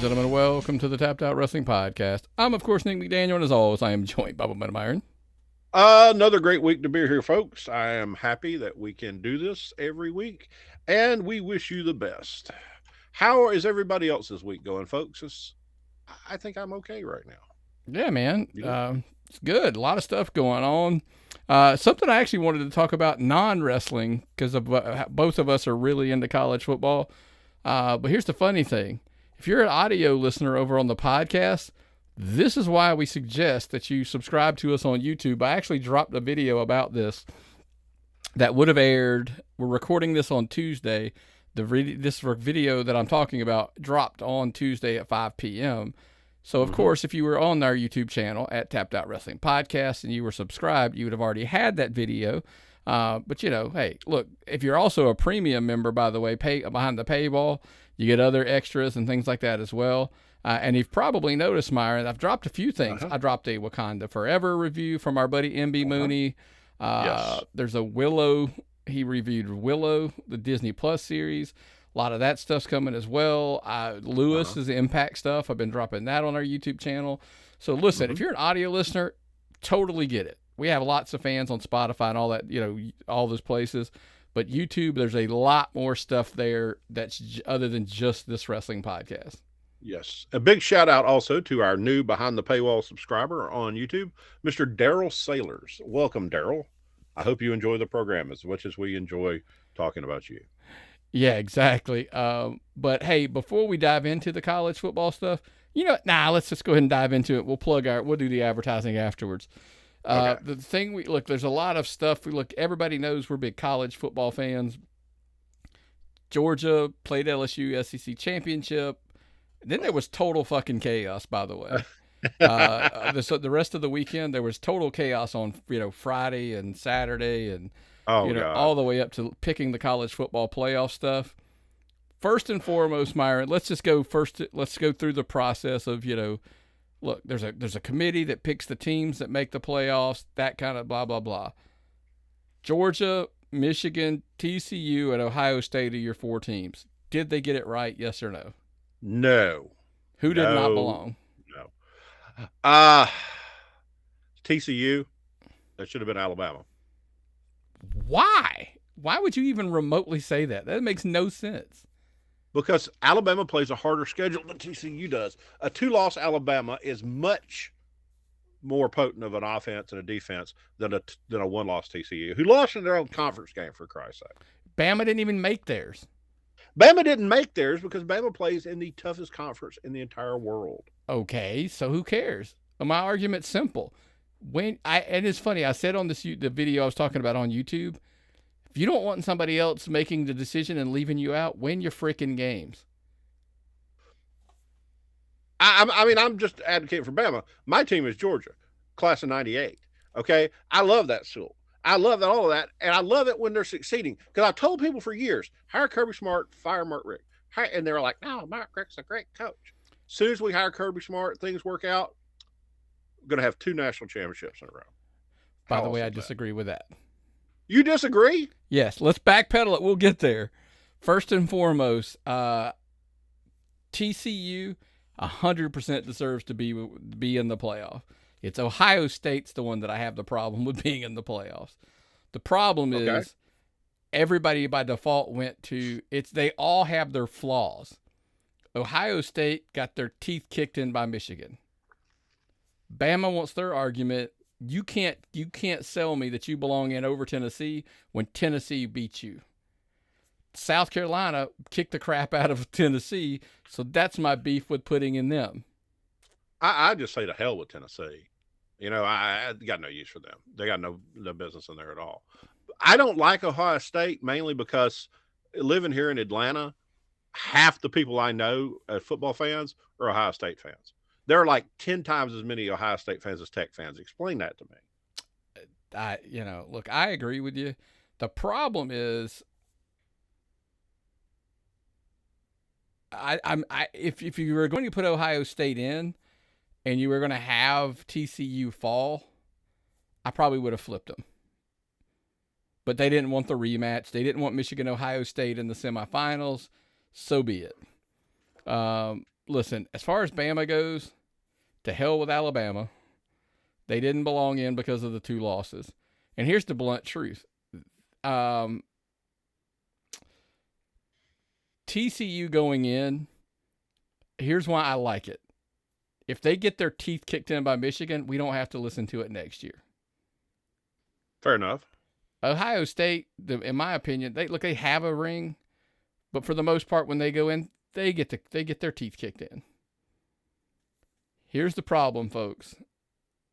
and gentlemen, welcome to the Tapped Out Wrestling Podcast. I'm, of course, Nick McDaniel, and as always, I am joined by Bubba Myron. Another great week to be here, folks. I am happy that we can do this every week, and we wish you the best. How is everybody else's week going, folks? I think I'm okay right now. Yeah, man. It's good. A lot of stuff going on. Something I actually wanted to talk about non-wrestling, because both of us are really into college football. But here's the funny thing. If you're an audio listener over on the podcast, this is why we suggest that you subscribe to us on YouTube. I actually dropped a video about this that would have aired. We're recording this on Tuesday. This video that I'm talking about dropped on Tuesday at 5 p.m. So, of course, if you were on our YouTube channel at Tapped Out Wrestling Podcast and you were subscribed, you would have already had that video. But, hey, look, if you're also a premium member, by the way, behind the paywall, you get other extras and things like that as well. And you've probably noticed, Myron, I've dropped a few things. I dropped a Wakanda Forever review from our buddy MB Mooney. Yes. There's a Willow. He reviewed Willow, the Disney Plus series. A lot of that stuff's coming as well. Lewis is the Impact stuff. I've been dropping that on our YouTube channel. So listen, if you're an audio listener, totally get it. We have lots of fans on Spotify and all that, all those places. But YouTube, there's a lot more stuff there that's other than just this wrestling podcast. Yes. A big shout out also to our new behind the paywall subscriber on YouTube, Mr. Daryl Sailors. Welcome, Daryl. I hope you enjoy the program as much as we enjoy talking about you. Yeah, exactly. But hey, before we dive into the college football stuff, let's just go ahead and dive into it. We'll do the advertising afterwards. Okay. The thing there's a lot of stuff. Everybody knows we're big college football fans. Georgia played LSU SEC championship. Then there was total fucking chaos, by the way. The rest of the weekend, there was total chaos on, Friday and Saturday and, all the way up to picking the college football playoff stuff. First and foremost, Myron, let's go through the process of, look, there's a committee that picks the teams that make the playoffs, that kind of blah, blah, blah. Georgia, Michigan, TCU, and Ohio State are your four teams. Did they get it right? Yes or no? No. Who did not belong? No. TCU, that should have been Alabama. Why? Why would you even remotely say that? That makes no sense. Because Alabama plays a harder schedule than TCU does. A 2-loss Alabama is much more potent of an offense and a defense than a 1-loss TCU, who lost in their own conference game, for Christ's sake. Bama didn't even make theirs. Bama didn't make theirs because Bama plays in the toughest conference in the entire world. Okay, so who cares? My argument's simple. And it's funny, I said on the video I was talking about on YouTube, if you don't want somebody else making the decision and leaving you out, win your freaking games. I'm just advocating for Bama. My team is Georgia, class of 98. Okay? I love that school. I love all of that, and I love it when they're succeeding. Because I've told people for years, hire Kirby Smart, fire Mark Richt. And they're like, no, Mark Richt's a great coach. As soon as we hire Kirby Smart, things work out, we're going to have 2 national championships in a row. By the way, I disagree with that. You disagree? Yes, let's backpedal it. We'll get there. First and foremost, TCU 100% deserves to be in the playoff. It's Ohio State's the one that I have the problem with being in the playoffs. The problem is everybody by default went to they all have their flaws. Ohio State got their teeth kicked in by Michigan. Bama wants their argument. You can't sell me that you belong in over Tennessee when Tennessee beat you. South Carolina kicked the crap out of Tennessee, so that's my beef with putting in them. I just say to hell with Tennessee. I got no use for them. They got no business in there at all. I don't like Ohio State mainly because living here in Atlanta, half the people I know as football fans are Ohio State fans. There are like 10 times as many Ohio State fans as Tech fans. Explain that to me. Look, I agree with you. The problem is, if you were going to put Ohio State in, and you were going to have TCU fall, I probably would have flipped them. But they didn't want the rematch. They didn't want Michigan, Ohio State in the semifinals. So be it. listen, as far as Bama goes, to hell with Alabama. They didn't belong in because of the 2 losses. And here's the blunt truth. TCU going in, here's why I like it. If they get their teeth kicked in by Michigan, we don't have to listen to it next year. Fair enough. Ohio State, in my opinion, they have a ring, but for the most part, when they go in, they get their teeth kicked in. Here's the problem, folks,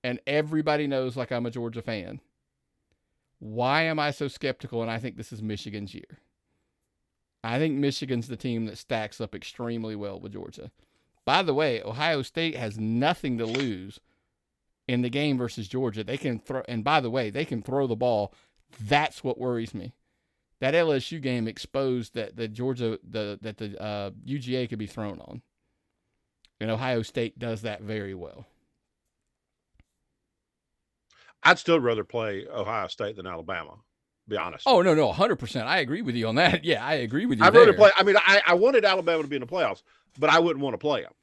and everybody knows, like, I'm a Georgia fan. Why am I so skeptical? And I think this is Michigan's year. I think Michigan's the team that stacks up extremely well with Georgia. By the way, Ohio State has nothing to lose in the game versus Georgia. They can throw, and by the way, they can throw the ball. That's what worries me. That LSU game exposed that the UGA could be thrown on. And Ohio State does that very well. I'd still rather play Ohio State than Alabama, to be honest. Oh, no, 100%. I agree with you on that. Yeah, I agree with you. I'd rather play. I mean, I wanted Alabama to be in the playoffs, but I wouldn't want to play them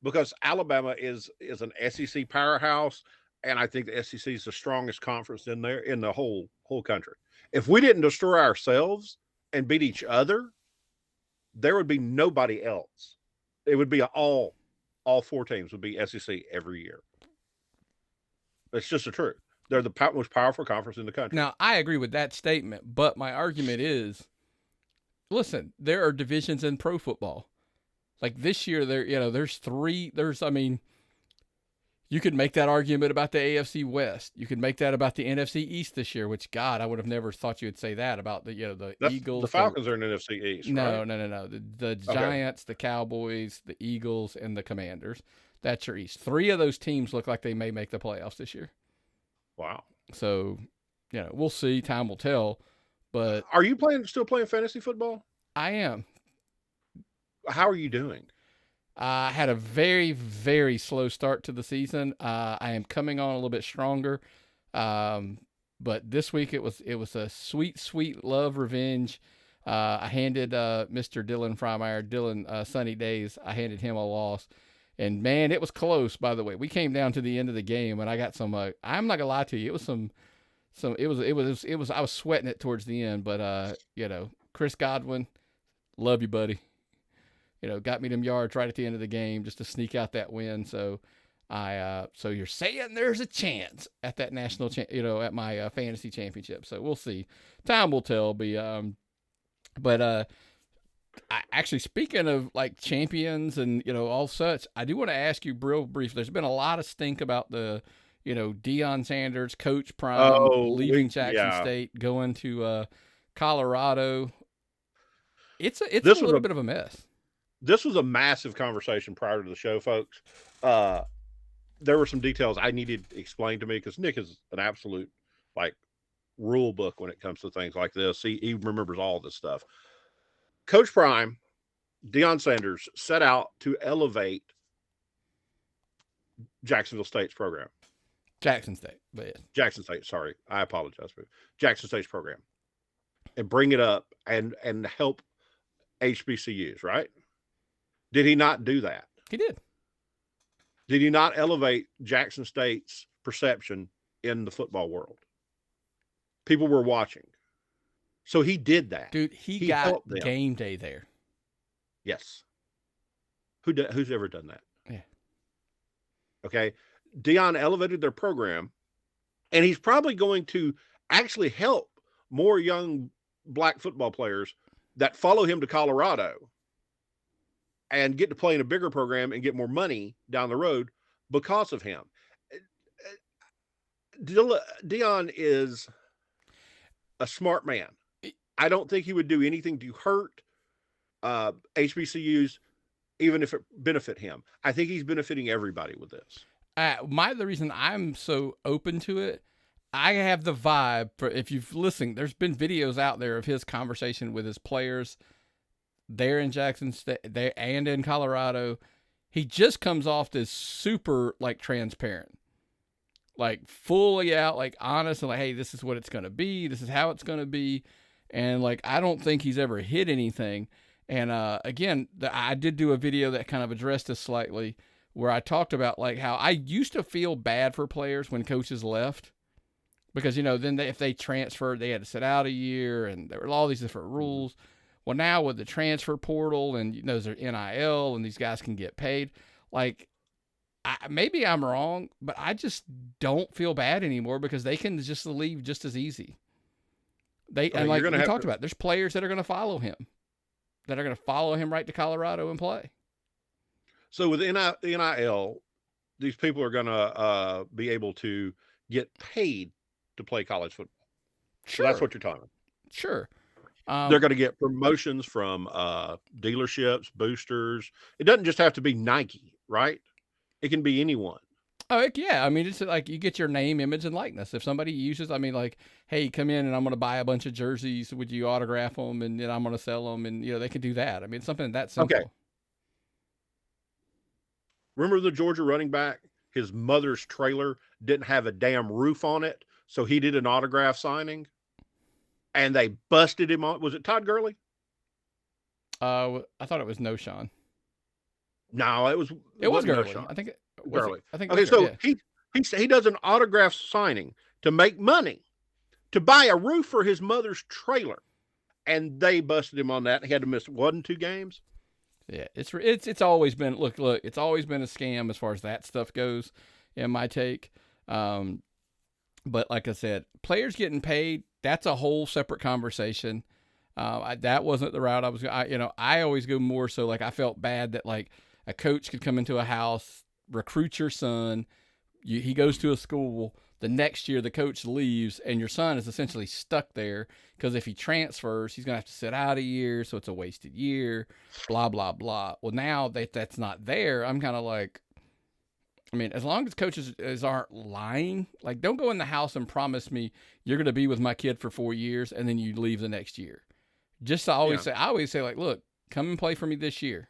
because Alabama is an SEC powerhouse, and I think the SEC is the strongest conference in the whole country. If we didn't destroy ourselves and beat each other, there would be nobody else. It would be all 4 teams would be SEC every year. It's just the truth. They're the most powerful conference in the country. Now, I agree with that statement, but my argument is, listen, there are divisions in pro football. Like this year, there's 3. You could make that argument about the AFC West. You could make that about the NFC East this year, which, God, I would have never thought you would say that about the Eagles. The Falcons are in NFC East, No, right? no. The Giants, the Cowboys, the Eagles, and the Commanders. That's your East. 3 of those teams look like they may make the playoffs this year. Wow. So, we'll see. Time will tell. But are you still playing fantasy football? I am. How are you doing? I had a very, very slow start to the season. I am coming on a little bit stronger. But this week it was a sweet, sweet love revenge. I handed Mr. Dylan Frymire, Sunny Days, I handed him a loss. And man, it was close, by the way. We came down to the end of the game and I got some I'm not gonna lie to you, it was I was sweating it towards the end, but Chris Godwin, love you, buddy. Got me them yards right at the end of the game just to sneak out that win. So so you're saying there's a chance at that national, at my fantasy championship. So we'll see. Time will tell. Actually, speaking of like champions and all such, I do want to ask you real brief. There's been a lot of stink about the Deion Sanders, Coach Prime leaving Jackson State, going to Colorado. It's a little bit of a mess. This was a massive conversation prior to the show, folks. There were some details I needed explained to me because Nick is an absolute rule book when it comes to things like this. He remembers all this stuff. Coach Prime, Deion Sanders, set out to elevate Jacksonville State's program. Jackson State, but yeah. Jackson State, sorry. I apologize for Jackson State's program. And bring it up and help HBCUs, right? Did he not do that? He did. Did he not elevate Jackson State's perception in the football world? People were watching. So he did that. Dude, he got game day there. Yes. Who's ever done that? Yeah. Okay. Deion elevated their program, and he's probably going to actually help more young black football players that follow him to Colorado and get to play in a bigger program and get more money down the road because of him. Deion is a smart man. I don't think he would do anything to hurt HBCUs, even if it benefit him. I think he's benefiting everybody with this. The reason I'm so open to it, I have the vibe for, if you've listened, there's been videos out there of his conversation with his players there in Jackson State there and in Colorado. He just comes off as super transparent, fully out, honest, and hey, this is what it's going to be. This is how it's going to be. And I don't think he's ever hid anything. And again, I did do a video that kind of addressed this slightly, where I talked about like how I used to feel bad for players when coaches left, because then if they transferred, they had to sit out a year, and there were all these different rules. Well, now with the transfer portal and there's their NIL, and these guys can get paid, like. Maybe I'm wrong, but I just don't feel bad anymore because they can just leave just as easy. And like we talked about, there's players that are going to follow him, right to Colorado and play. So with NIL, these people are going to be able to get paid to play college football. Sure. So that's what you're talking about. Sure. They're going to get promotions from dealerships, boosters. It doesn't just have to be Nike, right? It can be anyone. Oh, yeah. I mean, it's like you get your name, image, and likeness. If somebody uses, like, hey, come in and I'm going to buy a bunch of jerseys. Would you autograph them? And then I'm going to sell them. And, they can do that. I mean, it's something that simple. Okay. Remember the Georgia running back? His mother's trailer didn't have a damn roof on it. So he did an autograph signing. And they busted him on. Was it Todd Gurley? I thought it was No Sean. No, it was Gurley. No, I think Gurley. I think okay, so yeah. he does an autograph signing to make money to buy a roof for his mother's trailer, and they busted him on that. He had to miss 2 games. Yeah, it's always been look. It's always been a scam as far as that stuff goes. In my take, but like I said, players getting paid, that's a whole separate conversation. That wasn't the route I was. I always go more so like I felt bad that like. A coach could come into a house, recruit your son. He goes to a school. The next year, the coach leaves, and your son is essentially stuck there because if he transfers, he's going to have to sit out a year, so it's a wasted year, blah, blah, blah. Well, now that that's not there, I'm kind of like, I mean, as long as coaches aren't lying, like don't go in the house and promise me you're going to be with my kid for 4 years, and then you leave the next year. I always say like, look, come and play for me this year.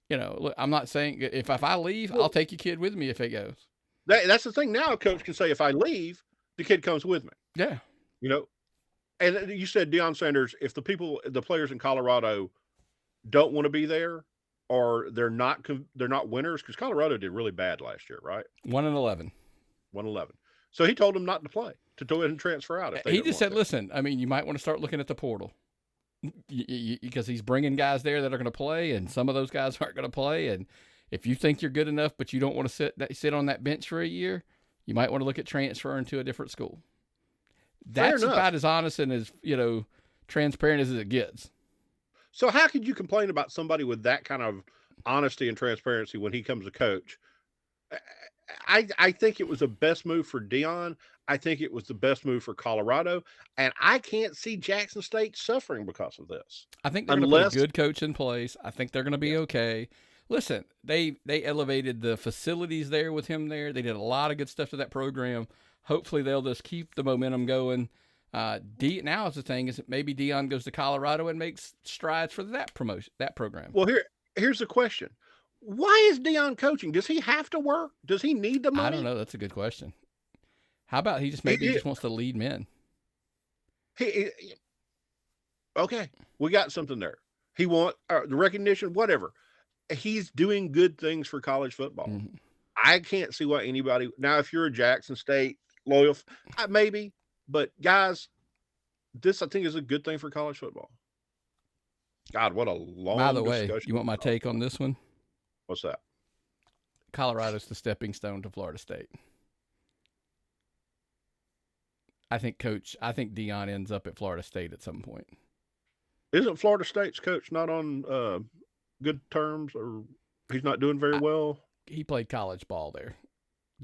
Look, I'm not saying if I leave, I'll take your kid with me if it goes. That's the thing. Now a coach can say, if I leave, the kid comes with me. Yeah. And you said Deion Sanders, if the players in Colorado don't want to be there or they're not winners, because Colorado did really bad last year, right? 1-11. 1-11. So he told them not to play, to go ahead and transfer out. He just said, listen, I mean, you might want to start looking at the portal. Because he's bringing guys there that are going to play, and some of those guys aren't going to play. And if you think you're good enough, but you don't want to sit on that bench for a year, you might want to look at transferring to a different school. That's about as honest and as transparent as it gets. So how could you complain about somebody with that kind of honesty and transparency when he comes a coach? I think it was the best move for Deion. I think it was the best move for Colorado, and I can't see Jackson State suffering because of this. I think they're going to put a good coach in place. I think they're going to be okay. Listen, they elevated the facilities there with him there. They did a lot of good stuff to that program. Hopefully, they'll just keep the momentum going. Now, the thing is that maybe Deion goes to Colorado and makes strides for that program. Well, here's the question. Why is Deion coaching? Does he have to work? Does he need the money? I don't know. That's a good question. How about he just wants to lead men? Okay, we got something there. He wants the recognition, whatever. He's doing good things for college football. Mm-hmm. I can't see why anybody now. If you're a Jackson State loyal, maybe, but guys, this I think is a good thing for college football. God, what a long. By the way, you want my take on this one? What's that? Colorado's the stepping stone to Florida State. I think Deion ends up at Florida State at some point. Isn't Florida State's coach not on good terms, or he's not doing very well? He played college ball there.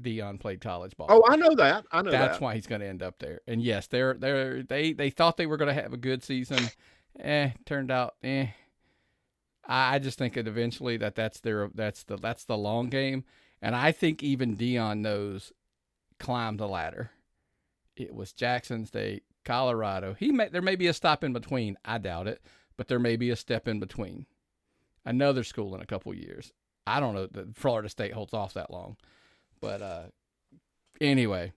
Deion played college ball. Oh, I know that. That's why he's going to end up there. And yes, they thought they were going to have a good season. Turned out, I just think that eventually that's the long game, and I think even Deion knows climb the ladder. It was Jackson State, Colorado. There may be a stop in between. I doubt it, but there may be a step in between. Another school in a couple years. I don't know that Florida State holds off that long, but anyway.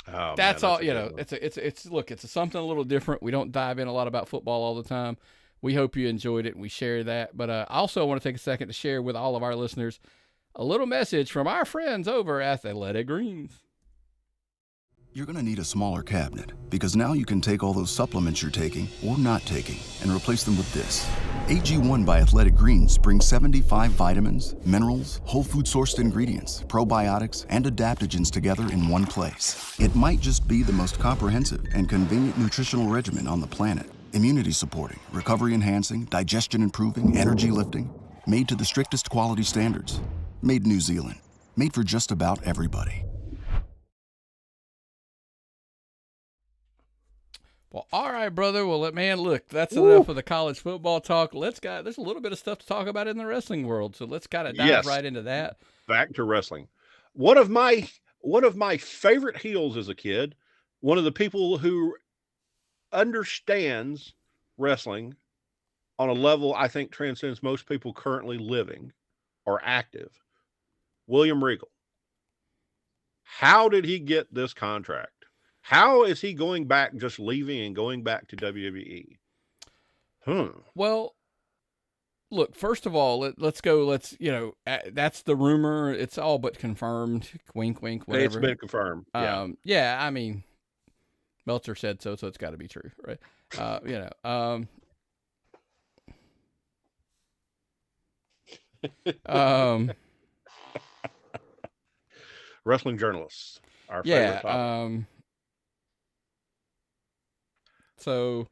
Oh, that's man, all. that's a You good know, one. it's something a little different. We don't dive in a lot about football all the time. We hope you enjoyed it and we share that. But I also want to take a second to share with all of our listeners a little message from our friends over at Athletic Greens. You're going to need a smaller cabinet because now you can take all those supplements you're taking or not taking and replace them with this. AG1 by Athletic Greens brings 75 vitamins, minerals, whole food sourced ingredients, probiotics, and adaptogens together in one place. It might just be the most comprehensive and convenient nutritional regimen on the planet. Immunity supporting, recovery enhancing, digestion improving, energy lifting. Made to the strictest quality standards. Made in New Zealand. Made for just about everybody. Well, all right, brother. Well, man, look, that's enough of the college football talk. There's a little bit of stuff to talk about in the wrestling world, so let's kind of dive right into that. Back to wrestling. One of my favorite heels as a kid, one of the people who understands wrestling on a level I think transcends most people currently living or active, William Regal. How did he get this contract? How is he going back, just leaving and going back to WWE? Well, look, first of all, let's go. That's the rumor. It's all but confirmed. Wink, wink, whatever. It's been confirmed. Yeah, I mean, Meltzer said so it's got to be true, right? Wrestling journalists, our favorite topic. So,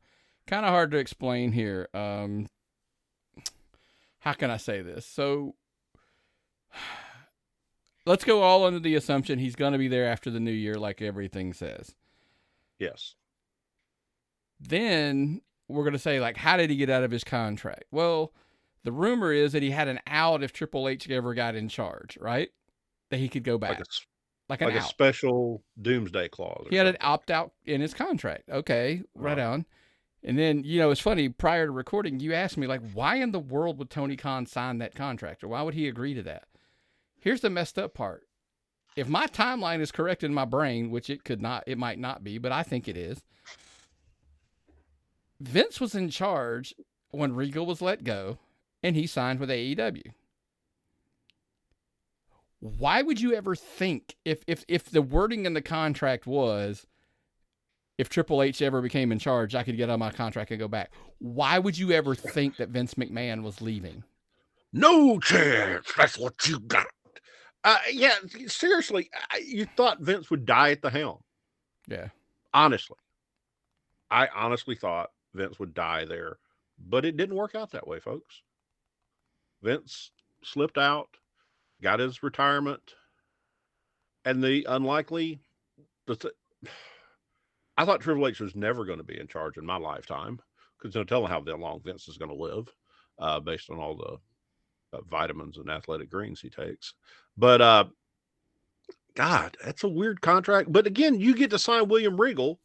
kind of hard to explain here. How can I say this? So, let's go all under the assumption he's going to be there after the new year, like everything says. Yes. Then we're going to say, like, how did he get out of his contract? Well, the rumor is that he had an out if Triple H ever got in charge, right? That he could go back. Like a special doomsday clause. He had an opt-out in his contract. Okay, right on. And then, it's funny, prior to recording, you asked me, like, why in the world would Tony Khan sign that contract? Or why would he agree to that? Here's the messed up part. If my timeline is correct in my brain, which it might not be, but I think it is, Vince was in charge when Regal was let go, and he signed with AEW. Why would you ever think, if the wording in the contract was, if Triple H ever became in charge, I could get on my contract and go back? Why would you ever think that Vince McMahon was leaving? No chance. That's what you got. Yeah, seriously, you thought Vince would die at the helm. Yeah. Honestly. I honestly thought Vince would die there, but it didn't work out that way, folks. Vince slipped out, got his retirement, and the unlikely, I thought Triple H was never going to be in charge in my lifetime, because no telling how long Vince is going to live, based on all the vitamins and athletic greens he takes. But God, that's a weird contract. But again, you get to sign William Regal,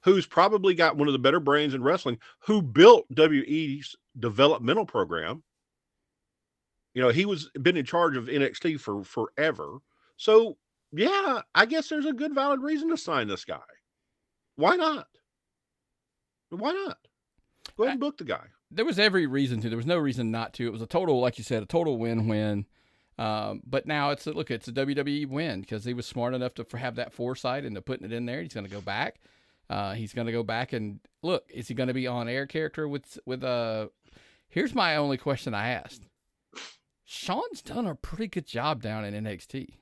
who's probably got one of the better brains in wrestling, who built WWE's developmental program. He been in charge of NXT for forever. So yeah, I guess there's a good valid reason to sign this guy. Why not? Go ahead and book the guy. There was every reason to. There was no reason not to. It was a total, like you said, a total win-win. But now it's a WWE win, because he was smart enough to have that foresight into putting it in there. He's going to go back. He's going to go back and look. Is he going to be on air character with? Here's my only question I asked. Sean's done a pretty good job down in NXT.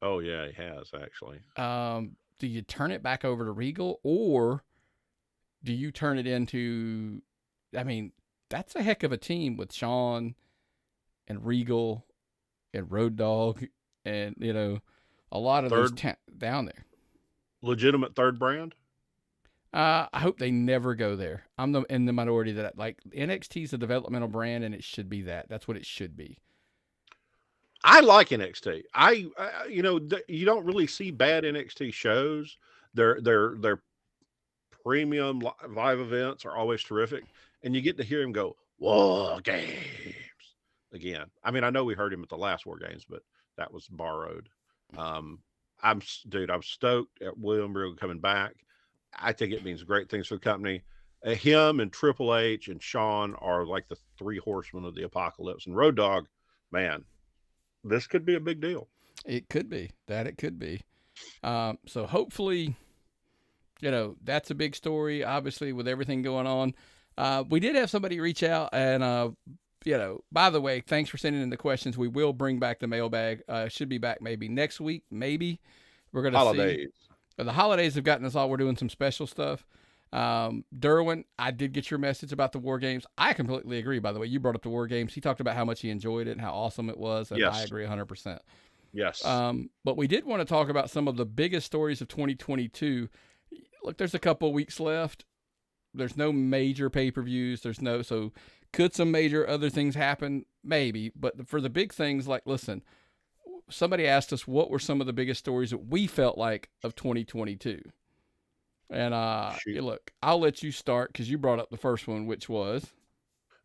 Oh yeah, he has actually. Do you turn it back over to Regal, or do you turn it into? I mean, that's a heck of a team with Sean and Regal and Road Dogg and a lot of those down there. Legitimate third brand. I hope they never go there. I'm in the minority that NXT is a developmental brand, and it should be that. That's what it should be. I like NXT. You don't really see bad NXT shows. Their premium live events are always terrific, and you get to hear him go War Games again. I mean, I know we heard him at the last War Games, but that was borrowed. I'm stoked at William Regal coming back. I think it means great things for the company. Him and Triple H and Shawn are like the three horsemen of the apocalypse. And Road Dogg, man, this could be a big deal. It could be. It could be. So hopefully, that's a big story, obviously, with everything going on. We did have somebody reach out, and, by the way, thanks for sending in the questions. We will bring back the mailbag. Should be back maybe next week, maybe. We're going to see. The holidays have gotten us all. We're doing some special stuff. Derwin, I did get your message about the War Games. I completely agree, by the way. You brought up the War Games. He talked about how much he enjoyed it and how awesome it was, and yes. I agree 100%. Yes. But we did want to talk about some of the biggest stories of 2022. Look, there's a couple of weeks left. There's no major pay-per-views. So could some major other things happen? Maybe. But for the big things, like, listen, somebody asked us what were some of the biggest stories that we felt like of 2022. And look, I'll let you start because you brought up the first one, which was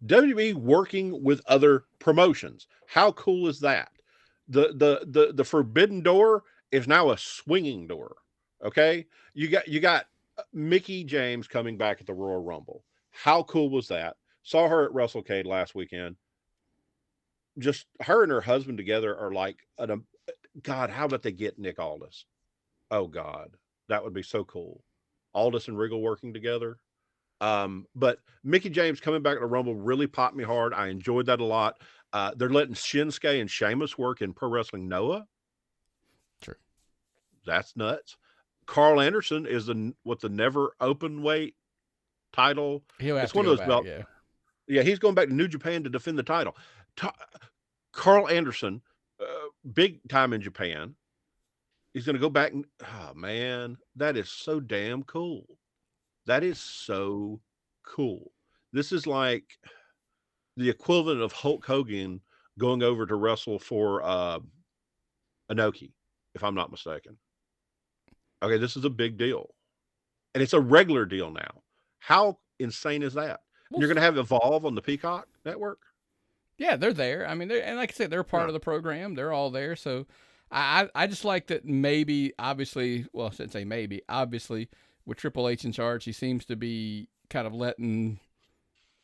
WWE working with other promotions. How cool is that? The forbidden door is now a swinging door. Okay, you got Mickie James coming back at the Royal Rumble. How cool was that? Saw her at WrestleCade last weekend. Just her and her husband together are like, God, how about they get Nick Aldis? Oh God, that would be so cool. Aldis and Regal working together. But Mickie James coming back to the Rumble really popped me hard. I enjoyed that a lot. They're letting Shinsuke and Sheamus work in Pro Wrestling Noah. Sure. That's nuts. Carl Anderson is the never open weight title. It's one of those belts. Yeah, he's going back to New Japan to defend the title. Carl Anderson, big time in Japan. He's going to go back. Oh, man, that is so damn cool. That is so cool. This is like the equivalent of Hulk Hogan going over to wrestle for Inoki, if I'm not mistaken. Okay, this is a big deal. And it's a regular deal now. How insane is that? Well, you're going to have Evolve on the Peacock Network? Yeah, they're there. I mean, and like I said, they're part of the program. They're all there. So I just like that maybe, obviously, well, I shouldn't say maybe, obviously, with Triple H in charge, he seems to be kind of letting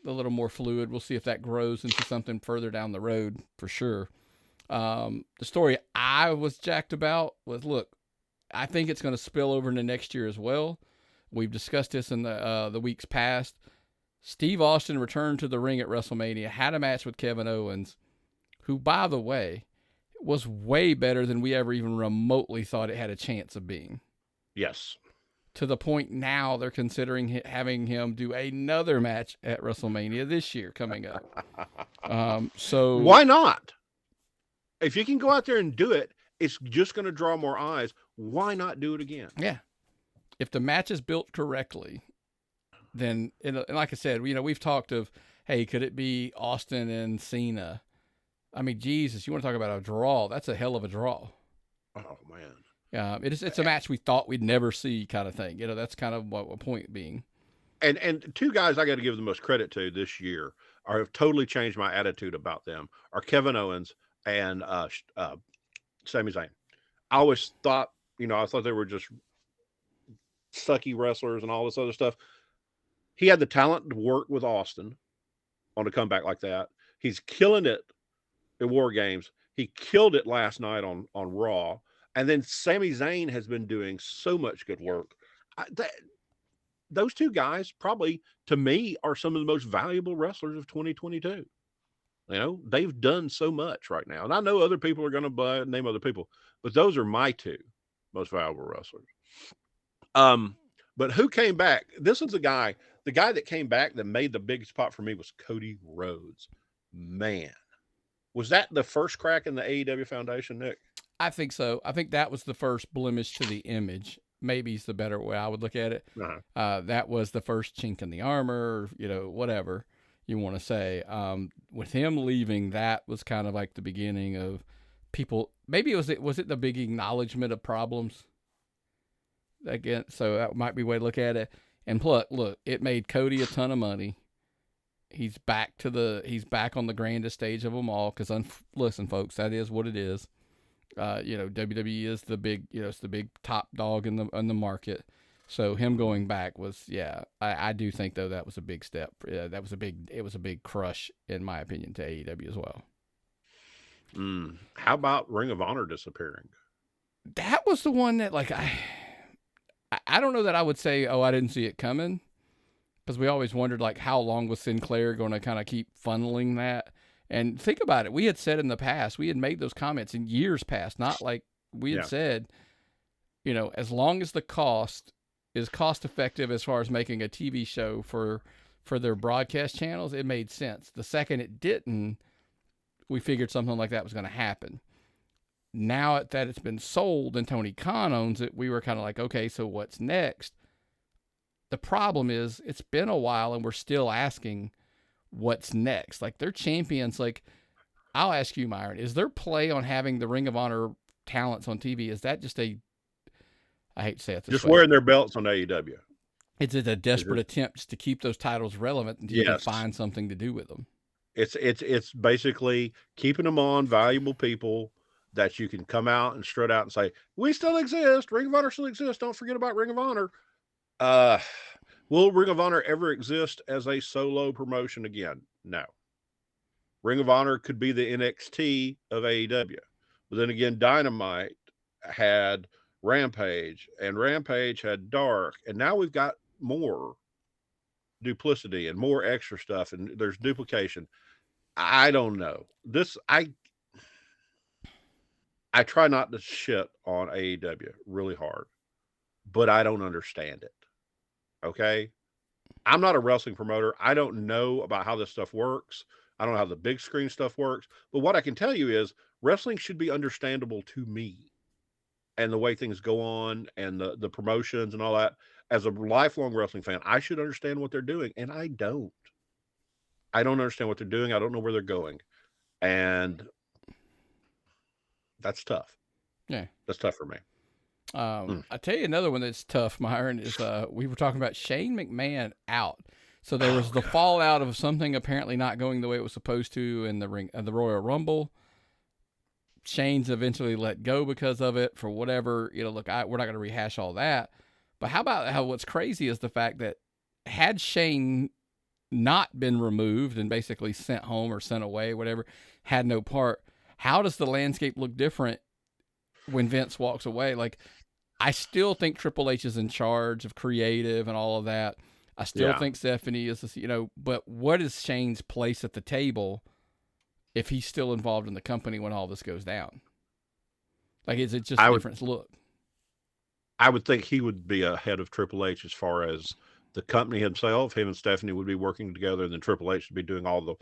a little more fluid. We'll see if that grows into something further down the road for sure. The story I was jacked about was, look, I think it's going to spill over into next year as well. We've discussed this in the weeks past. Steve Austin returned to the ring at WrestleMania, had a match with Kevin Owens, who, by the way, was way better than we ever even remotely thought it had a chance of being. Yes. To the point now they're considering having him do another match at WrestleMania this year coming up. So why not? If you can go out there and do it, it's just going to draw more eyes. Why not do it again? Yeah. If the match is built correctly, then, and like I said, we've talked of, hey, could it be Austin and Cena? I mean, Jesus, you want to talk about a draw? That's a hell of a draw. Oh, man. It's a match we thought we'd never see kind of thing. That's kind of what a point being. And two guys I got to give the most credit to this year have totally changed my attitude about them are Kevin Owens and Sami Zayn. I always thought, I thought they were just sucky wrestlers and all this other stuff. He had the talent to work with Austin on a comeback like that. He's killing it at War Games. He killed it last night on Raw. And then Sami Zayn has been doing so much good work. Those two guys probably, to me, are some of the most valuable wrestlers of 2022. They've done so much right now. And I know other people are going to name other people, but those are my two most valuable wrestlers. But who came back? This is the guy that came back that made the biggest pop for me was Cody Rhodes. Man, was that the first crack in the AEW Foundation, Nick? I think so. I think that was the first blemish to the image. Maybe it's the better way I would look at it. Uh-huh. That was the first chink in the armor, whatever you want to say. With him leaving, that was kind of like the beginning of people. Maybe was it the big acknowledgement of problems? Again, so that might be a way to look at it. And look, it made Cody a ton of money. He's back on the grandest stage of them all. Because listen, folks, that is what it is. WWE is the big, it's the big top dog in the market. So him going back was, I do think though that was a big step. It was a big crush in my opinion to AEW as well. How about Ring of Honor disappearing? That was the one that I don't know that I would say, oh, I didn't see it coming, because we always wondered how long was Sinclair going to kind of keep funneling that. And think about it. We had said in the past, we had made those comments in years past, not like we had said, as long as the cost is cost effective as far as making a TV show for their broadcast channels, it made sense. The second it didn't, we figured something like that was going to happen. Now that it's been sold and Tony Khan owns it, we were kind of like, okay, so what's next? The problem is it's been a while and we're still asking what's next. They're champions. I'll ask you, Myron, is their play on having the Ring of Honor talents on TV, is that just I hate to say it this just way, wearing their belts on AEW? Is it a desperate attempt to keep those titles relevant until you can find something to do with them? It's basically keeping them on valuable people that you can come out and strut out and say, we still exist. Ring of Honor still exists. Don't forget about Ring of Honor. Will Ring of Honor ever exist as a solo promotion again? No. Ring of Honor could be the NXT of AEW. But then again, Dynamite had Rampage, and Rampage had Dark, and now we've got more duplicity and more extra stuff, and there's duplication. I don't know. I try not to shit on AEW really hard, but I don't understand it. Okay? I'm not a wrestling promoter. I don't know about how this stuff works. I don't know how the big screen stuff works. But what I can tell you is wrestling should be understandable to me, and the way things go on and the promotions and all that. As a lifelong wrestling fan, I should understand what they're doing, and I don't. I don't understand what they're doing. I don't know where they're going. And that's tough. Yeah. That's tough for me. I tell you another one that's tough, Myron, is we were talking about Shane McMahon out. So there was the fallout of something apparently not going the way it was supposed to in the Royal Rumble. Shane's eventually let go because of it for whatever, look, we're not going to rehash all that. But how about what's crazy is the fact that had Shane not been removed and basically sent home or sent away, whatever, had no part, how does the landscape look different when Vince walks away? I still think Triple H is in charge of creative and all of that. I still think Stephanie is, but what is Shane's place at the table if he's still involved in the company when all this goes down? Is it just a different look? I would think he would be ahead of Triple H as far as the company himself. Him and Stephanie would be working together, and then Triple H would be doing all the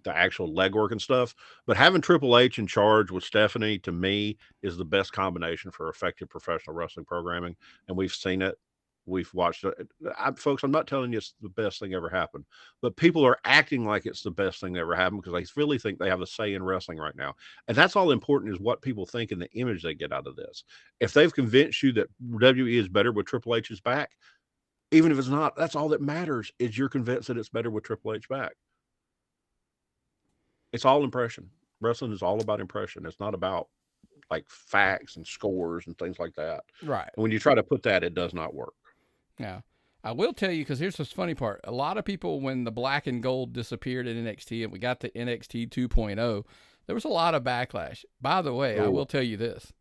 actual legwork and stuff. But having Triple H in charge with Stephanie, to me, is the best combination for effective professional wrestling programming. And we've seen it. We've watched it. Folks, I'm not telling you it's the best thing ever happened, but people are acting like it's the best thing that ever happened because they really think they have a say in wrestling right now. And that's all important, is what people think and the image they get out of this. If they've convinced you that WWE is better with Triple H's back, even if it's not, that's all that matters, is you're convinced that it's better with Triple H back. It's all impression. Wrestling is all about impression. It's not about facts and scores and things like that. Right. And when you try to put that, it does not work. Yeah. I will tell you, because here's this funny part. A lot of people, when the black and gold disappeared in NXT and we got to NXT 2.0, there was a lot of backlash. By the way, I will tell you this.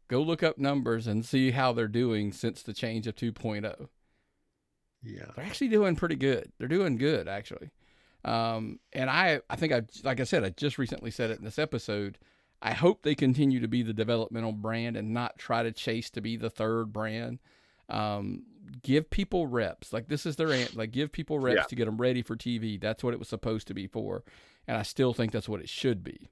Go look up numbers and see how they're doing since the change of 2.0. Yeah. They're actually doing pretty good. They're doing good, actually. And I think like I said, I just recently said it in this episode. I hope they continue to be the developmental brand and not try to chase to be the third brand. Give people reps. This is their give people reps to get them ready for TV. That's what it was supposed to be for. And I still think that's what it should be.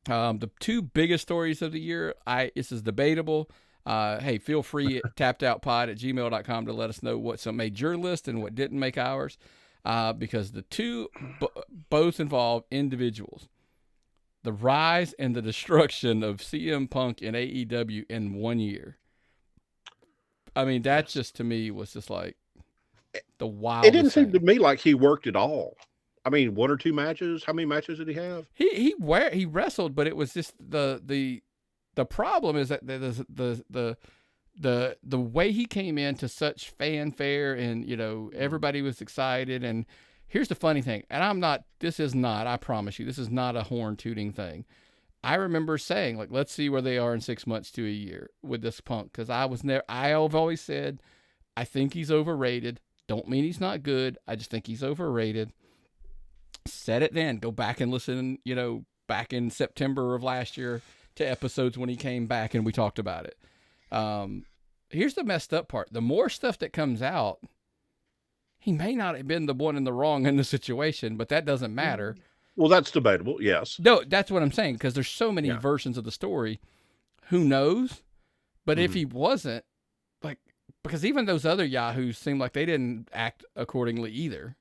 The two biggest stories of the year, this is debatable. Hey, feel free at tappedoutpod@gmail.com to let us know what made your list and what didn't make ours. Because the two both involve individuals. The rise and the destruction of CM Punk in AEW in 1 year. I mean, that just to me was just the wildest. It didn't seem to me like he worked at all. I mean, 1 or 2 matches. How many matches did he have? He wrestled, but it was just the The problem is that the way he came into such fanfare and, everybody was excited. And here's the funny thing. And I promise you, this is not a horn tooting thing. I remember saying, like, let's see where they are in 6 months to a year with this Punk. Cause I've always said, I think he's overrated. Don't mean he's not good. I just think he's overrated. Said it then. Go back and listen, back in September of last year to episodes when he came back and we talked about it. Here's the messed up part. The more stuff that comes out, he may not have been the one in the wrong in the situation, but that doesn't matter. Well, that's debatable. Yes. No, that's what I'm saying. Cause there's so many versions of the story. Who knows? But if he wasn't, like, because even those other Yahoos seem like they didn't act accordingly either.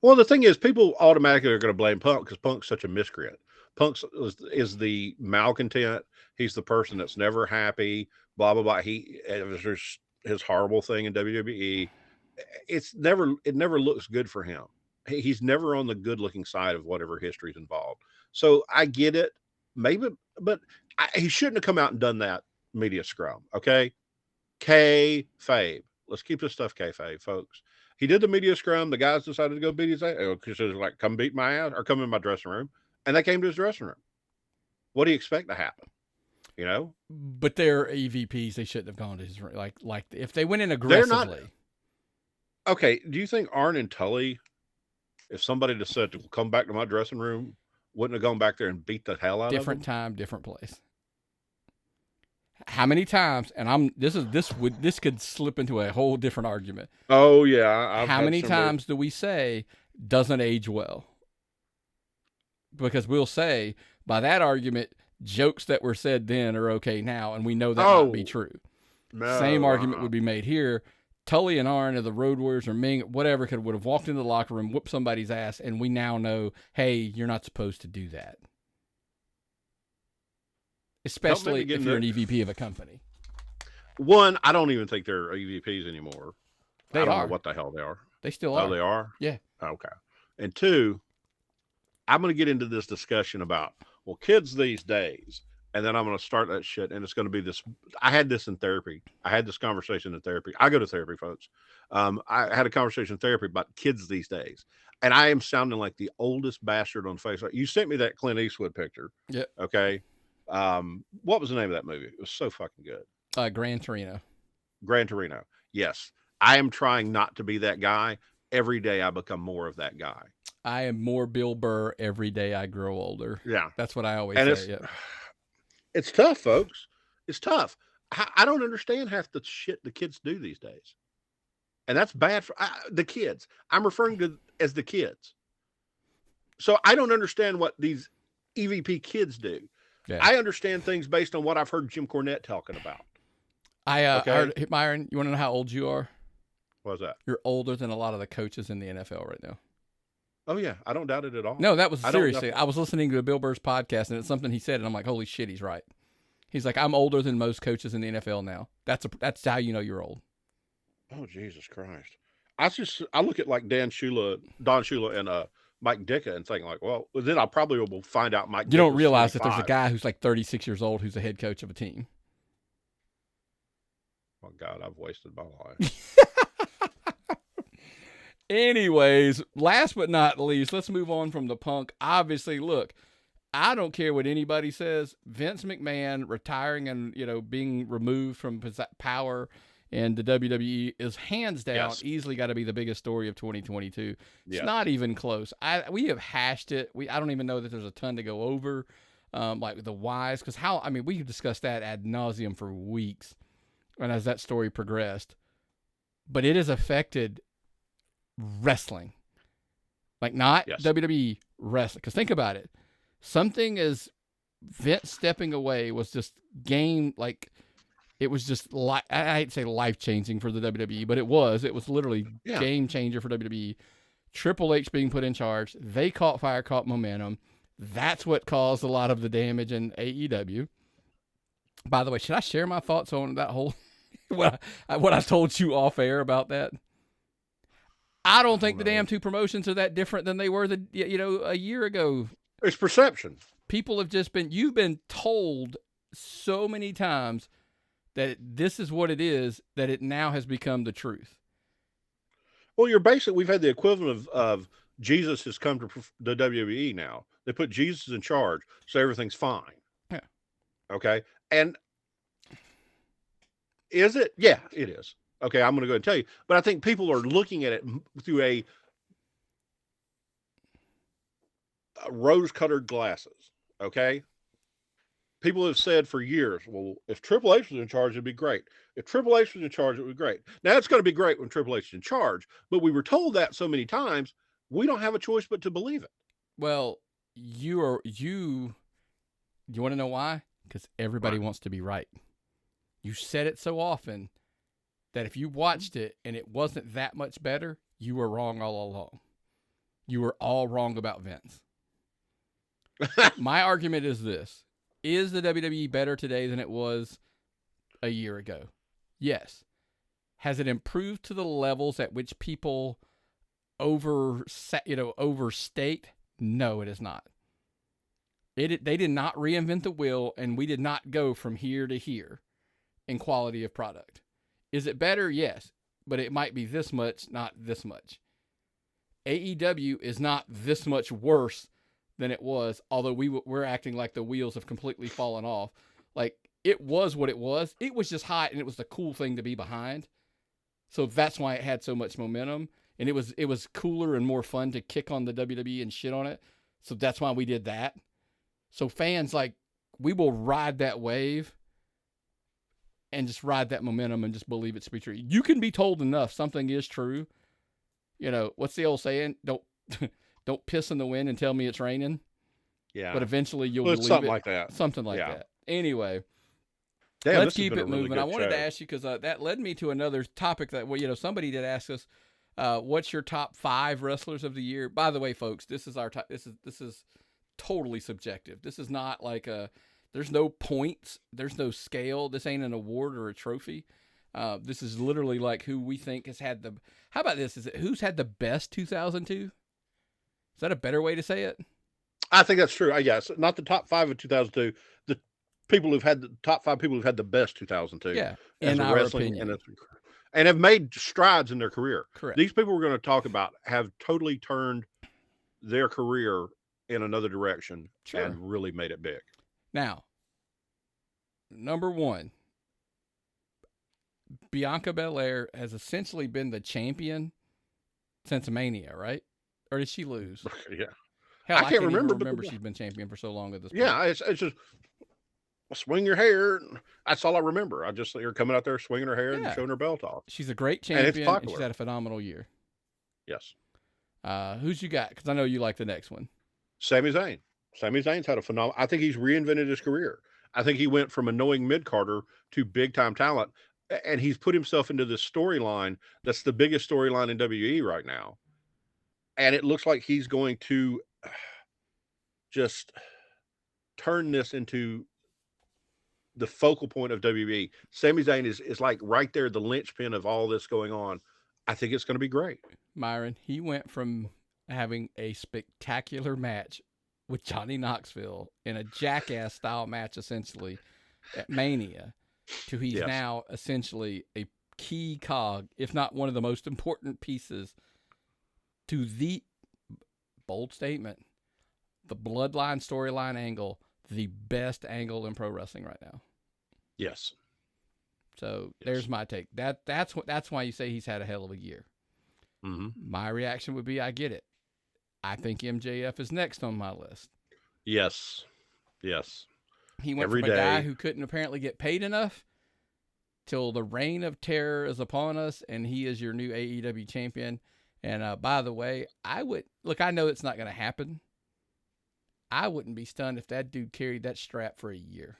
Well, the thing is, people automatically are going to blame Punk because Punk's such a miscreant. Punk is the malcontent. He's the person that's never happy, blah, blah, blah. There's his horrible thing in WWE. It never looks good for him. He's never on the good looking side of whatever history's involved. So I get it, maybe, but he shouldn't have come out and done that media scrum. Okay. Kayfabe. Let's keep this stuff kayfabe, folks. He did the media scrum. The guys decided to go beat his ass. Because it was like, come beat my ass or come in my dressing room. And they came to his dressing room. What do you expect to happen? But they're EVPs. They shouldn't have gone to his room. Like if they went in aggressively. Okay. Do you think Arn and Tully, if somebody just said to come back to my dressing room, wouldn't have gone back there and beat the hell out of them? Different time, different place. How many times? And this could slip into a whole different argument. Oh yeah. How many times do we say doesn't age well? Because we'll say by that argument, jokes that were said then are okay now, and we know that not be true. No, Same argument would be made here. Tully and Arn or the Road Warriors or Ming, whatever, would have walked into the locker room, whooped somebody's ass, and we now know, hey, you're not supposed to do that. Especially if you're an EVP of a company. One, I don't even think they're EVPs anymore. I don't know what the hell they are. They still are. Oh, they are? Yeah. Okay. And two, I'm going to get into this discussion about, kids these days, and then I'm going to start that shit, and it's going to be this. I had this in therapy. I had this conversation in therapy. I go to therapy, folks. I had a conversation in therapy about kids these days, and I am sounding like the oldest bastard on Facebook. You sent me that Clint Eastwood picture. Yeah. Okay. What was the name of that movie? It was so fucking good. Gran Torino. Gran Torino. Yes. I am trying not to be that guy. Every day I become more of that guy. I am more Bill Burr every day I grow older. Yeah. That's what I always say. It's tough, folks. It's tough. I don't understand half the shit the kids do these days. And that's bad for the kids. I'm referring to as the kids. So I don't understand what these EVP kids do. Yeah. I understand things based on what I've heard Jim Cornette talking about. I heard, Myron, you want to know how old you are? What's that? You're older than a lot of the coaches in the NFL right now. Oh, yeah. I don't doubt it at all. No, that was seriously. I was listening to a Bill Burr's podcast, and it's something he said, and I'm like, holy shit, he's right. He's like, I'm older than most coaches in the NFL now. That's how you know you're old. Oh, Jesus Christ. I look at like Don Shula, and Mike Ditka and think like, well, then I probably will find out Mike. You don't realize that there's a guy who's like 36 years old who's a head coach of a team. Oh, God, I've wasted my life. Anyways, last but not least, let's move on from the Punk. Obviously, look, I don't care what anybody says. Vince McMahon retiring and, being removed from power in the WWE is hands down easily got to be the biggest story of 2022. It's not even close. We have hashed it. I don't even know that there's a ton to go over, like the whys, because we've discussed that ad nauseum for weeks, and as that story progressed, but it has affected wrestling, like not WWE wrestling. Because think about it, something as Vince stepping away was just game, like it was just I hate to say life changing for the WWE, but it was literally game changer for WWE. Triple H being put in charge, they caught fire, caught momentum. That's what caused a lot of the damage in AEW. By the way, should I share my thoughts on that whole what I told you off air about that? I don't think the damn two promotions are that different than they were a year ago. It's perception. People have just you've been told so many times that this is what it is, that it now has become the truth. Well, we've had the equivalent of Jesus has come to the WWE now. They put Jesus in charge, so everything's fine. Yeah. Okay. And is it? Yeah, it is. Okay, I'm going to go ahead and tell you. But I think people are looking at it through a rose-colored glasses. Okay. People have said for years, well, if Triple H was in charge, it'd be great. If Triple H was in charge, it would be great. Now, it's going to be great when Triple H is in charge, but we were told that so many times, we don't have a choice but to believe it. Well, you want to know why? Because everybody wants to be right. You said it so often that if you watched it and it wasn't that much better, you were wrong all along. You were all wrong about Vince. My argument is this. Is the WWE better today than it was a year ago? Yes. Has it improved to the levels at which people overstate? No, it is not. They did not reinvent the wheel, and we did not go from here to here in quality of product. Is it better? Yes, but it might be this much, not this much. AEW is not this much worse than it was, although we're acting like the wheels have completely fallen off. Like, it was what it was. It was just hot, and it was the cool thing to be behind. So that's why it had so much momentum, and it was cooler and more fun to kick on the WWE and shit on it. So that's why we did that. So fans, like, we will ride that wave and just ride that momentum and just believe it to be true. You can be told enough something is true. You know, what's the old saying? Don't piss in the wind and tell me it's raining. Yeah. But eventually you'll believe something it. like that. Something like that. Anyway, damn, let's keep it moving. I wanted show. to ask you, because that led me to another topic that, well, somebody did ask us, what's your top 5 wrestlers of the year? By the way, folks, this is our this is totally subjective. This is not like there's no points, there's no scale. This ain't an award or a trophy. This is literally like who we think has had the. How about this? Is it who's had the best 2002? Is that a better way to say it? I think that's true. Yes, not the top 5 of 2002. The people who've had the top 5 people who've had the best 2002. Yeah, in our opinion, and have made strides in their career. Correct. These people we're going to talk about have totally turned their career in another direction and really made it big. Now, number 1, Bianca Belair has essentially been the champion since Mania, right? Or did she lose? Yeah. Hell, I can't remember. Remember she's been champion for so long at this point. Yeah, it's just swing your hair. That's all I remember. I just see her coming out there swinging her hair and showing her belt off. She's a great champion, and she's had a phenomenal year. Yes. Who's you got? Because I know you like the next one. Sami Zayn. Sami Zayn's had a phenomenal. I think he's reinvented his career. I think he went from annoying mid-carder to big-time talent, and he's put himself into this storyline that's the biggest storyline in WWE right now. And it looks like he's going to just turn this into the focal point of WWE. Sami Zayn is like right there, the linchpin of all this going on. I think it's going to be great. Myron, he went from having a spectacular match with Johnny Knoxville in a jackass style match, essentially at Mania, to he's now essentially a key cog, if not one of the most important pieces to the bold statement, the bloodline storyline angle, the best angle in pro wrestling right now. Yes. So there's my take. That's why you say he's had a hell of a year. Mm-hmm. My reaction would be, I get it. I think MJF is next on my list. Yes. Yes. He went from a guy who couldn't apparently get paid enough till the reign of terror is upon us, and he is your new AEW champion. And by the way, I know it's not going to happen. I wouldn't be stunned if that dude carried that strap for a year.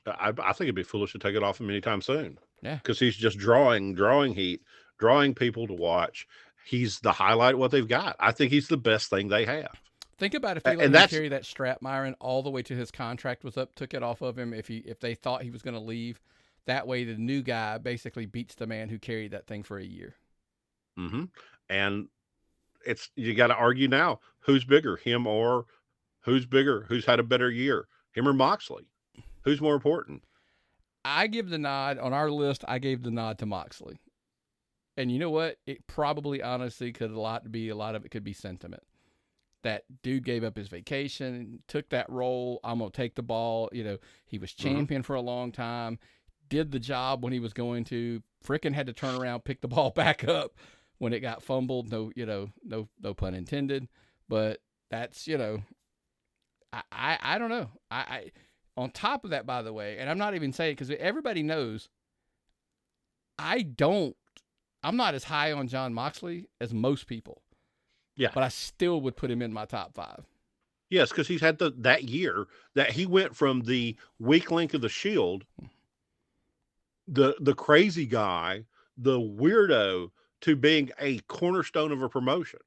I think it'd be foolish to take it off him anytime soon. Yeah. Because he's just drawing heat, drawing people to watch. He's the highlight of what they've got. I think he's the best thing they have. Think about if they let him carry that strap, Myron, all the way to his contract was up, took it off of him. If they thought he was going to leave, that way the new guy basically beats the man who carried that thing for a year. Mm-hmm. And you got to argue now, who's bigger, him or who's bigger, who's had a better year, him or Moxley? Who's more important? I give the nod on our list. I gave the nod to Moxley, and you know what? It probably honestly could a lot of it could be sentiment. That dude gave up his vacation, took that role. I'm gonna take the ball. He was champion for a long time, did the job when he was going to. Frickin' had to turn around, pick the ball back up when it got fumbled. No pun intended. But that's I don't know. I on top of that, by the way, and I'm not even saying because everybody knows I'm not as high on Jon Moxley as most people. Yeah. But I still would put him in my top 5. Yes, because he's had that year that he went from the weak link of the Shield, the crazy guy, the weirdo, to being a cornerstone of a promotion.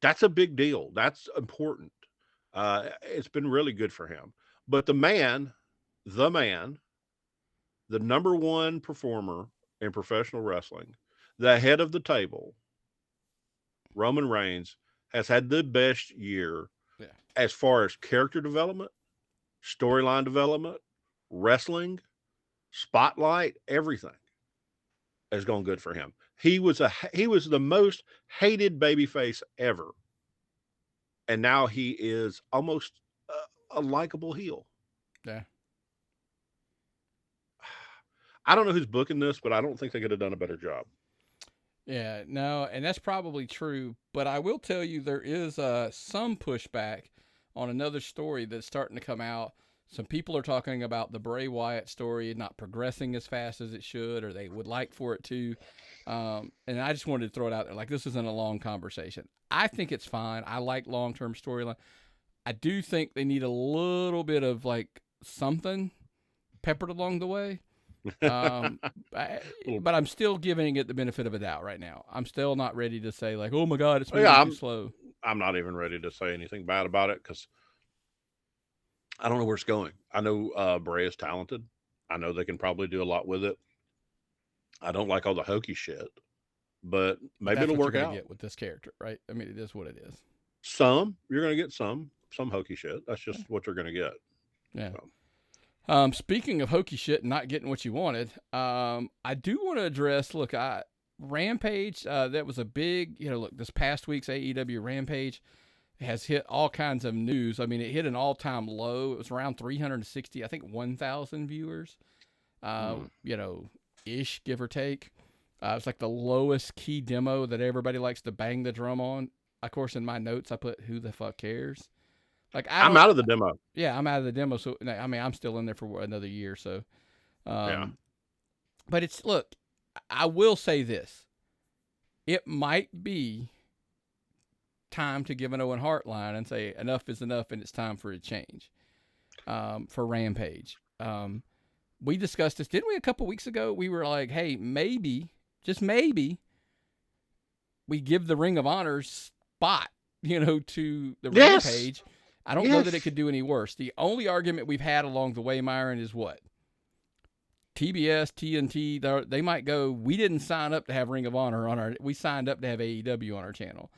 That's a big deal. That's important. It's been really good for him. But the man, the number one performer in professional wrestling, the head of the table, Roman Reigns, has had the best year as far as character development, storyline development, wrestling, spotlight, everything has gone good for him. He was the most hated babyface ever. And now he is almost a likable heel. Yeah. I don't know who's booking this, but I don't think they could have done a better job. Yeah, no, and that's probably true. But I will tell you there is some pushback on another story that's starting to come out. Some people are talking about the Bray Wyatt story not progressing as fast as it should, or they would like for it to. And I just wanted to throw it out there. Like, this isn't a long conversation. I think it's fine. I like long-term storyline. I do think they need a little bit of, like, something peppered along the way. But I'm still giving it the benefit of a doubt right now. I'm still not ready to say, like, oh, my God, it's moving too slow. I'm not even ready to say anything bad about it because I don't know where it's going. I know Bray is talented. I know they can probably do a lot with it. I don't like all the hokey shit, but maybe it'll work out. Get with this character, right? I mean, it is what it is. You're going to get some hokey shit. That's just what you're going to get. Yeah. So. Speaking of hokey shit and not getting what you wanted, I do want to address, Rampage, that was a big, this past week's AEW Rampage has hit all kinds of news. I mean, it hit an all-time low. It was around 360, I think 1,000 viewers, ish, give or take. It's like the lowest key demo that everybody likes to bang the drum on. Of course, in my notes, I put, who the fuck cares? Like, I'm out of the demo. Yeah, I'm out of the demo. So, I mean, I'm still in there for another year. So, yeah. But I will say this. It might be time to give an Owen Hart line and say enough is enough and it's time for a change for Rampage. We discussed this, didn't we, a couple weeks ago? We were like, hey, maybe, just maybe, we give the Ring of Honor spot, to the Rampage. I don't know that it could do any worse. The only argument we've had along the way, Myron, is what? TBS, TNT, they might go, we didn't sign up to have Ring of Honor we signed up to have AEW on our channel.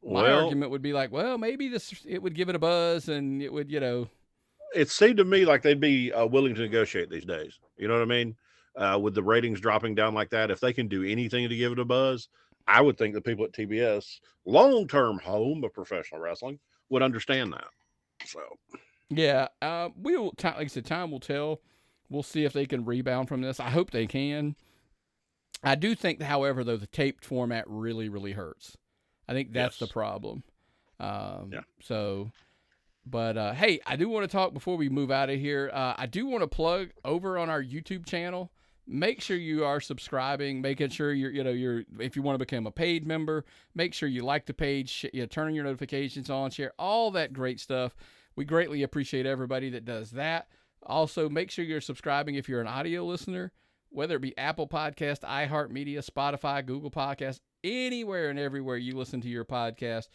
My argument would be like, well, maybe it would give it a buzz and it would, It seemed to me like they'd be willing to negotiate these days. You know what I mean? With the ratings dropping down like that, if they can do anything to give it a buzz, I would think the people at TBS, long-term home of professional wrestling, would understand that. So, yeah, like I said, time will tell. We'll see if they can rebound from this. I hope they can. I do think, however, though, the taped format really, really hurts. I think that's the problem. So, but hey, I do want to talk before we move out of here. I do want to plug over on our YouTube channel. Make sure you are subscribing, making sure you're if you want to become a paid member, make sure you like the page, turn your notifications on, share all that great stuff. We greatly appreciate everybody that does that. Also, make sure you're subscribing if you're an audio listener, whether it be Apple Podcast, iHeartMedia, Spotify, Google Podcast, anywhere and everywhere you listen to your podcast.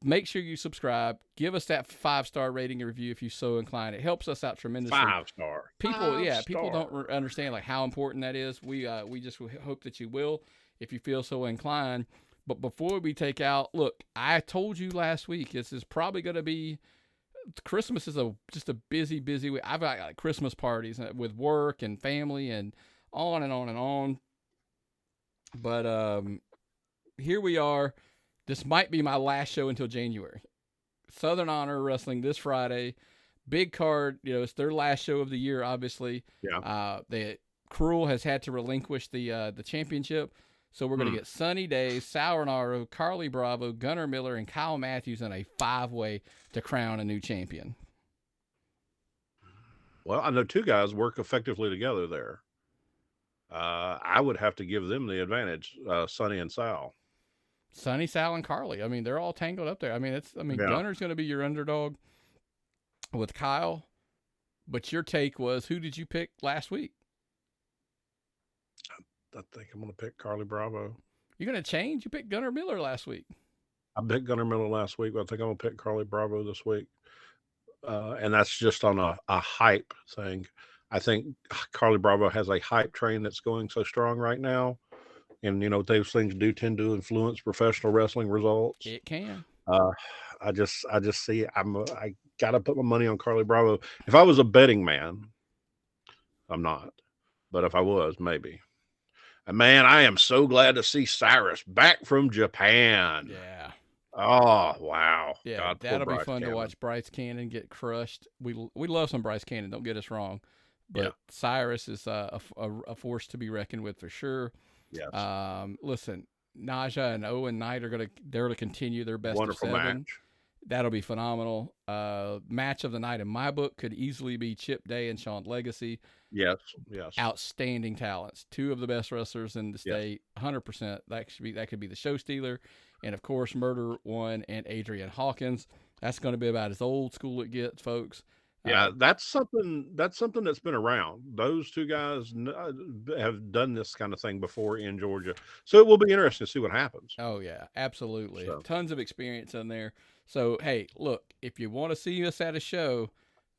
Make sure you subscribe. Give us that 5-star rating and review if you so inclined. It helps us out tremendously. 5-star. People don't understand like how important that is. We just hope that you will if you feel so inclined. But before we take out, look, I told you last week this is probably going to be Christmas is just a busy week. I've got like Christmas parties with work and family and on and on and on. But here we are. This might be my last show until January. Southern Honor Wrestling this Friday. Big card. It's their last show of the year, obviously. Yeah. Cruel has had to relinquish the championship. So we're going to get Sunny Days, Sal Rinauro, Carly Bravo, Gunnar Miller, and Kyle Matthews in a 5-way to crown a new champion. Well, I know two guys work effectively together there. I would have to give them the advantage, Sonny and Sal. Sonny, Sal, and Carly. I mean, they're all tangled up there. I mean, Gunnar's going to be your underdog with Kyle. But your take was, who did you pick last week? I think I'm going to pick Carly Bravo. You're going to change? You picked Gunnar Miller last week. I picked Gunnar Miller last week, but I think I'm going to pick Carly Bravo this week. And that's just on a hype thing. I think Carly Bravo has a hype train that's going so strong right now. And, those things do tend to influence professional wrestling results. It can. I just see I got to put my money on Carly Bravo. If I was a betting man, I'm not. But if I was, maybe. And man, I am so glad to see Cyrus back from Japan. Yeah. Oh, wow. Yeah, God, that'll be fun to watch Bryce Cannon get crushed. We love some Bryce Cannon, don't get us wrong. But Cyrus is a force to be reckoned with for sure. Yes. Listen, Naja and Owen Knight they're to continue their best Wonderful of 7. match. That'll be phenomenal. Match of the night in my book could easily be Chip Day and Sean Legacy. Yes. Outstanding talents. 2 of the best wrestlers in the state. 100%. That could be the show stealer. And of course, Murder One and Adrian Hawkins. That's going to be about as old school it gets, folks. Yeah, that's something that's been around. Those two guys have done this kind of thing before in Georgia. So it will be interesting to see what happens. Oh, yeah, absolutely. So. Tons of experience in there. So, hey, look, if you want to see us at a show,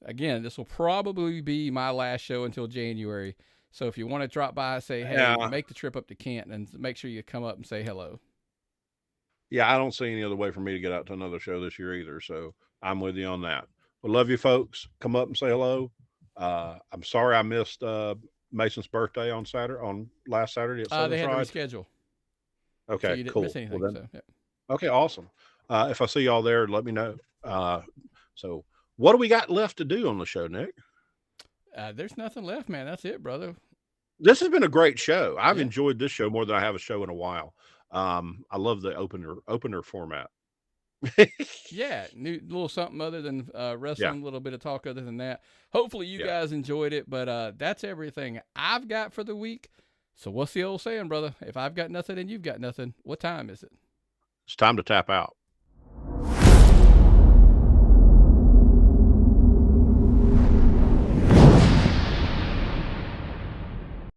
again, this will probably be my last show until January. So if you want to drop by and say, hey, make the trip up to Canton and make sure you come up and say hello. Yeah, I don't see any other way for me to get out to another show this year either. So I'm with you on that. Well, love you folks. Come up and say hello. I'm sorry I missed Mason's birthday on last Saturday at 7 They had to reschedule. Okay, so you didn't cool. miss anything. Well, then, okay, awesome. If I see y'all there, let me know. So what do we got left to do on the show, Nick? There's nothing left, man. That's it, brother. This has been a great show. I've enjoyed this show more than I have a show in a while. I love the opener format. Yeah, new little something other than wrestling, a little bit of talk other than that. Hopefully you guys enjoyed it, but that's everything I've got for the week. So what's the old saying, brother? If I've got nothing and you've got nothing, what time is it? It's time to tap out.